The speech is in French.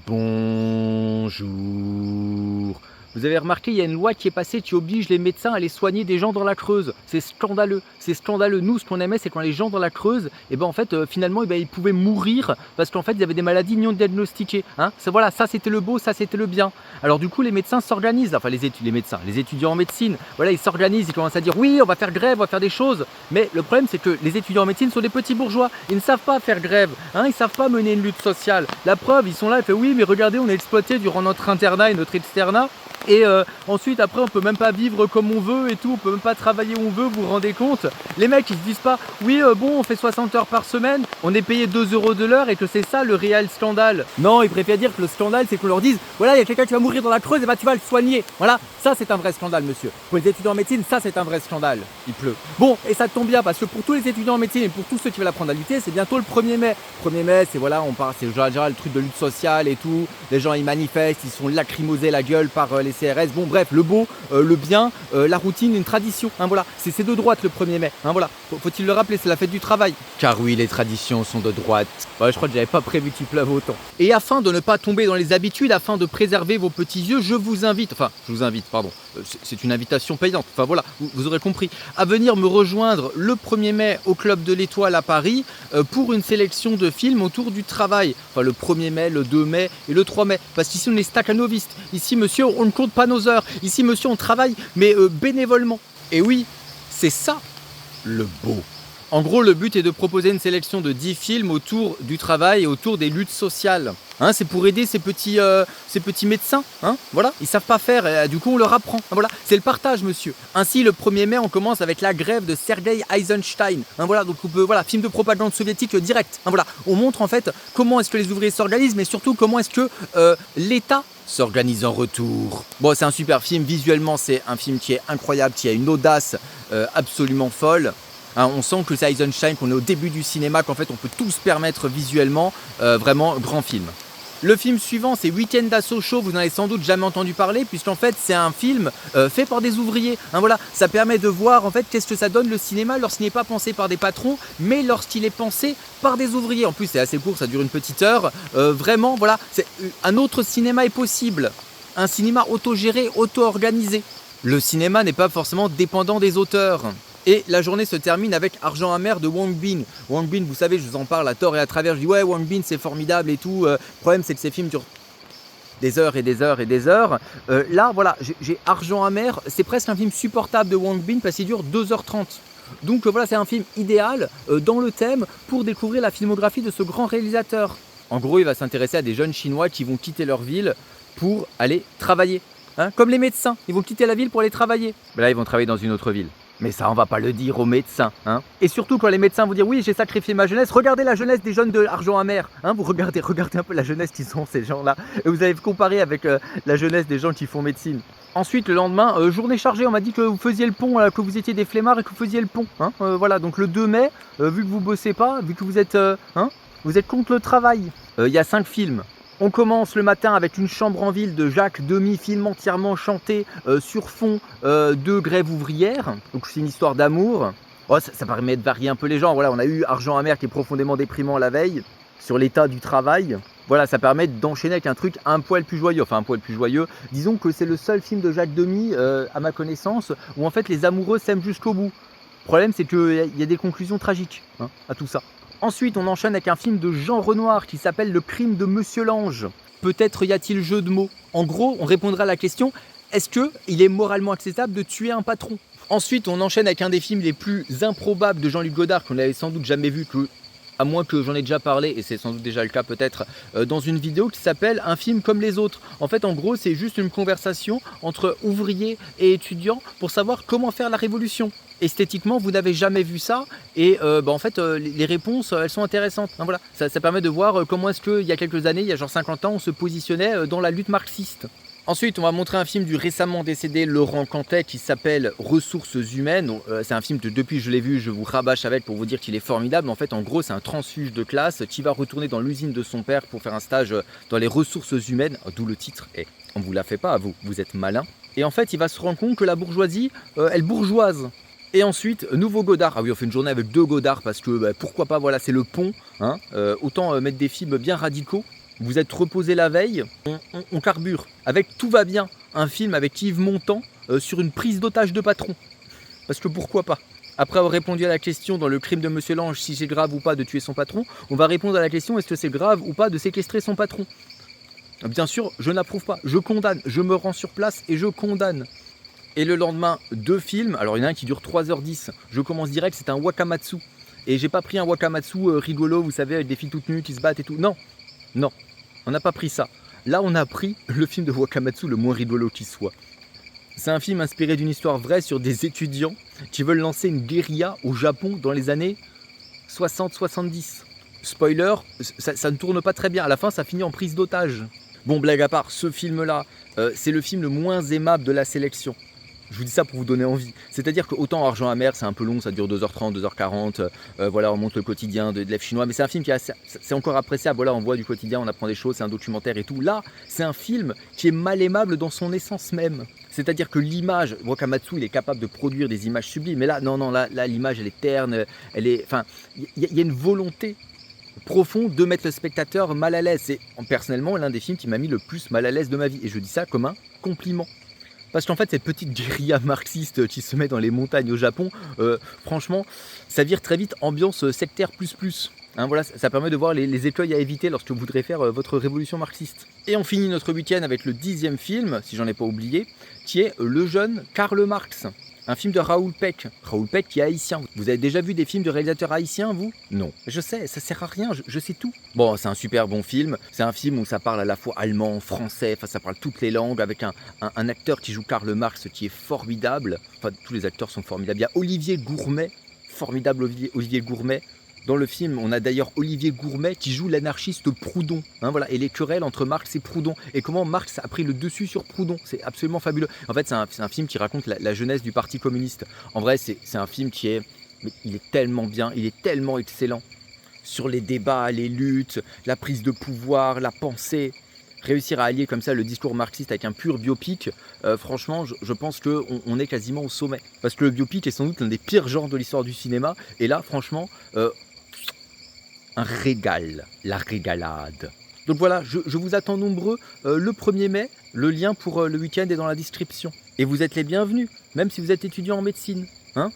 Bonjour. Vous avez remarqué, il y a une loi qui est passée qui oblige les médecins à aller soigner des gens dans la Creuse. C'est scandaleux, c'est scandaleux. Nous, ce qu'on aimait, c'est quand les gens dans la Creuse, finalement, ils pouvaient mourir parce qu'en fait, ils avaient des maladies non diagnostiquées. Hein, voilà, ça c'était le beau, ça c'était le bien. Alors du coup, les médecins s'organisent, enfin les étudiants en médecine, voilà, ils s'organisent, ils commencent à dire oui, on va faire grève, on va faire des choses. Mais le problème, c'est que les étudiants en médecine sont des petits bourgeois. Ils ne savent pas faire grève, hein, ils ne savent pas mener une lutte sociale. La preuve, ils sont là, ils font oui, mais regardez, on est exploité durant notre internat et notre externat. Et ensuite après on peut même pas vivre comme on veut et tout, on peut même pas travailler où on veut, vous vous rendez compte? Les mecs ils se disent pas oui bon on fait 60 heures par semaine, on est payé 2 € de l'heure et que c'est ça le réel scandale. Non, ils préfèrent dire que le scandale c'est qu'on leur dise voilà il y a quelqu'un qui va mourir dans la Creuse et bah tu vas le soigner. Voilà, ça c'est un vrai scandale monsieur. Pour les étudiants en médecine ça c'est un vrai scandale. Il pleut. Bon et ça tombe bien parce que pour tous les étudiants en médecine et pour tous ceux qui veulent apprendre à lutter c'est bientôt le 1er mai. 1er mai c'est voilà on part, c'est genre le truc de lutte sociale et tout, les gens ils manifestent, ils se font lacrymoser la gueule par les CRS, bon bref, le beau, le bien, la routine, une tradition, hein, voilà, c'est de droite le 1er mai, hein, voilà, faut-il le rappeler, c'est la fête du travail. Car oui, les traditions sont de droite. Ouais, je crois que j'avais pas prévu qu'il pleuve autant. Et afin de ne pas tomber dans les habitudes, afin de préserver vos petits yeux, je vous invite, pardon, c'est une invitation payante, enfin voilà, vous aurez compris, à venir me rejoindre le 1er mai au Club de l'Étoile à Paris pour une sélection de films autour du travail, enfin le 1er mai, le 2 mai et le 3 mai, parce qu'ici on est staccanovistes, ici monsieur on ne compte pas nos heures, ici monsieur on travaille mais bénévolement. Et oui, c'est ça le beau. En gros, le but est de proposer une sélection de 10 films autour du travail et autour des luttes sociales. Hein, c'est pour aider ces petits médecins. Hein, voilà, ils savent pas faire, et, du coup on leur apprend. Hein, voilà, c'est le partage, monsieur. Ainsi, le 1er mai, on commence avec la grève de Sergei Eisenstein. Hein, voilà, donc voilà, film de propagande soviétique direct. Hein, voilà, on montre en fait comment est-ce que les ouvriers s'organisent, mais surtout comment est-ce que l'État s'organise en retour. Bon, c'est un super film. Visuellement, c'est un film qui est incroyable, qui a une audace absolument folle. Hein, on sent que c'est Eisenstein, qu'on est au début du cinéma, qu'en fait on peut tout se permettre visuellement, vraiment grand film. Le film suivant c'est Week-end à Sochaux, vous n'en avez sans doute jamais entendu parler puisqu'en fait c'est un film fait par des ouvriers. Hein, voilà, ça permet de voir en fait qu'est-ce que ça donne le cinéma lorsqu'il n'est pas pensé par des patrons mais lorsqu'il est pensé par des ouvriers. En plus c'est assez court, ça dure une petite heure. Vraiment voilà, un autre cinéma est possible, un cinéma autogéré, auto-organisé. Le cinéma n'est pas forcément dépendant des auteurs. Et la journée se termine avec Argent amer de Wong Bin. Wong Bin, vous savez, je vous en parle à tort et à travers. Je dis ouais, Wong Bin c'est formidable et tout. Le problème c'est que ces films durent des heures et des heures et des heures. Là, voilà, j'ai Argent amer. C'est presque un film supportable de Wong Bin parce qu'il dure 2h30. Donc voilà, c'est un film idéal dans le thème pour découvrir la filmographie de ce grand réalisateur. En gros, il va s'intéresser à des jeunes Chinois qui vont quitter leur ville pour aller travailler. Hein, comme les médecins, ils vont quitter la ville pour aller travailler. Mais là, ils vont travailler dans une autre ville. Mais ça, on va pas le dire aux médecins. Hein. Et surtout, quand les médecins vont dire oui, j'ai sacrifié ma jeunesse, regardez la jeunesse des jeunes de Argent amer. Hein, vous regardez un peu la jeunesse qu'ils ont, ces gens-là. Et vous allez comparer avec la jeunesse des gens qui font médecine. Ensuite, le lendemain, journée chargée, on m'a dit que vous faisiez le pont, que vous étiez des flemmards et que vous faisiez le pont. Hein. Voilà, donc le 2 mai, vu que vous bossez pas, vu que vous êtes contre le travail. Il y a 5 films. On commence le matin avec Une chambre en ville de Jacques Demy, film entièrement chanté sur fond de grève ouvrière. Donc c'est une histoire d'amour. Oh, ça permet de varier un peu les gens. Voilà, on a eu Argent amer qui est profondément déprimant la veille sur l'état du travail. Voilà, ça permet d'enchaîner avec un truc un poil plus joyeux. Enfin, un poil plus joyeux. Disons que c'est le seul film de Jacques Demy, à ma connaissance, où en fait les amoureux s'aiment jusqu'au bout. Le problème, c'est qu'il y a des conclusions tragiques à tout ça. Ensuite, on enchaîne avec un film de Jean Renoir qui s'appelle Le crime de Monsieur Lange. Peut-être y a-t-il jeu de mots. En gros, on répondra à la question, est-ce qu'il est moralement acceptable de tuer un patron? Ensuite, on enchaîne avec un des films les plus improbables de Jean-Luc Godard qu'on n'avait sans doute jamais vu, à moins que j'en ai déjà parlé, et c'est sans doute déjà le cas peut-être, dans une vidéo qui s'appelle Un film comme les autres. En fait, en gros, c'est juste une conversation entre ouvriers et étudiants pour savoir comment faire la révolution. Esthétiquement, vous n'avez jamais vu ça, et en fait, les réponses, elles sont intéressantes. Hein, voilà. Ça permet de voir comment est-ce qu'il y a quelques années, il y a genre 50 ans, on se positionnait dans la lutte marxiste. Ensuite, on va montrer un film du récemment décédé Laurent Cantet qui s'appelle Ressources humaines. C'est un film que depuis que je l'ai vu, je vous rabâche avec pour vous dire qu'il est formidable. En fait, en gros, c'est un transfuge de classe qui va retourner dans l'usine de son père pour faire un stage dans les ressources humaines, d'où le titre. Et on ne vous la fait pas à vous, vous êtes malin. Et en fait, il va se rendre compte que la bourgeoisie, elle bourgeoise. Et ensuite, nouveau Godard. Ah oui, on fait une journée avec 2 Godards parce que pourquoi pas, voilà, c'est le pont. Hein, autant mettre des films bien radicaux. vous êtes reposé la veille, on carbure. Avec Tout va bien, un film avec Yves Montand sur une prise d'otage de patron. Parce que pourquoi pas? Après avoir répondu à la question dans Le crime de Monsieur Lange, si c'est grave ou pas de tuer son patron, on va répondre à la question, est-ce que c'est grave ou pas de séquestrer son patron? Bien sûr, je n'approuve pas, je condamne, je me rends sur place et je condamne. Et le lendemain, 2 films, alors il y en a un qui dure 3h10, je commence direct, c'est un wakamatsu. Et j'ai pas pris un wakamatsu rigolo, vous savez, avec des filles toutes nues qui se battent et tout. Non, non, on n'a pas pris ça. Là, on a pris le film de wakamatsu le moins rigolo qui soit. C'est un film inspiré d'une histoire vraie sur des étudiants qui veulent lancer une guérilla au Japon dans les années 60-70. Spoiler, ça ne tourne pas très bien. À la fin, ça finit en prise d'otage. Bon, blague à part, ce film-là, c'est le film le moins aimable de la sélection. Je vous dis ça pour vous donner envie. C'est-à-dire que autant Argent amer, c'est un peu long, ça dure 2h30, 2h40. Voilà, on montre le quotidien de l'élève chinois. Mais c'est un film qui est c'est encore appréciable. Voilà, on voit du quotidien, on apprend des choses, c'est un documentaire et tout. Là, c'est un film qui est mal aimable dans son essence même. C'est-à-dire que l'image, Wakamatsu, il est capable de produire des images sublimes. Mais là, non, là l'image, elle est terne. Elle est, enfin, il y a une volonté profonde de mettre le spectateur mal à l'aise. C'est personnellement l'un des films qui m'a mis le plus mal à l'aise de ma vie. Et je dis ça comme un compliment. Parce qu'en fait, cette petite guérilla marxiste qui se met dans les montagnes au Japon, franchement, ça vire très vite ambiance sectaire plus. Hein, voilà, ça permet de voir les écueils à éviter lorsque vous voudrez faire votre révolution marxiste. Et on finit notre week-end avec le 10e film, si j'en ai pas oublié, qui est Le jeune Karl Marx. Un film de Raoul Peck. Raoul Peck qui est haïtien. Vous avez déjà vu des films de réalisateurs haïtiens, vous? Non. Je sais, ça sert à rien, je sais tout. Bon, c'est un super bon film. C'est un film où ça parle à la fois allemand, français, enfin ça parle toutes les langues, avec un acteur qui joue Karl Marx qui est formidable. Enfin, tous les acteurs sont formidables. Il y a Olivier Gourmet, formidable Olivier Gourmet. Dans le film, on a d'ailleurs Olivier Gourmet qui joue l'anarchiste Proudhon. Hein, voilà. Et les querelles entre Marx et Proudhon. Et comment Marx a pris le dessus sur Proudhon. C'est absolument fabuleux. En fait, c'est un film qui raconte la jeunesse du Parti communiste. En vrai, c'est un film qui est... Mais il est tellement bien, il est tellement excellent. Sur les débats, les luttes, la prise de pouvoir, la pensée. Réussir à allier comme ça le discours marxiste avec un pur biopic, franchement, je pense qu'on est quasiment au sommet. Parce que le biopic est sans doute l'un des pires genres de l'histoire du cinéma. Et là, franchement... un régal, la régalade. Donc voilà, je vous attends nombreux le 1er mai. Le lien pour le week-end est dans la description. Et vous êtes les bienvenus, même si vous êtes étudiant en médecine. Hein ?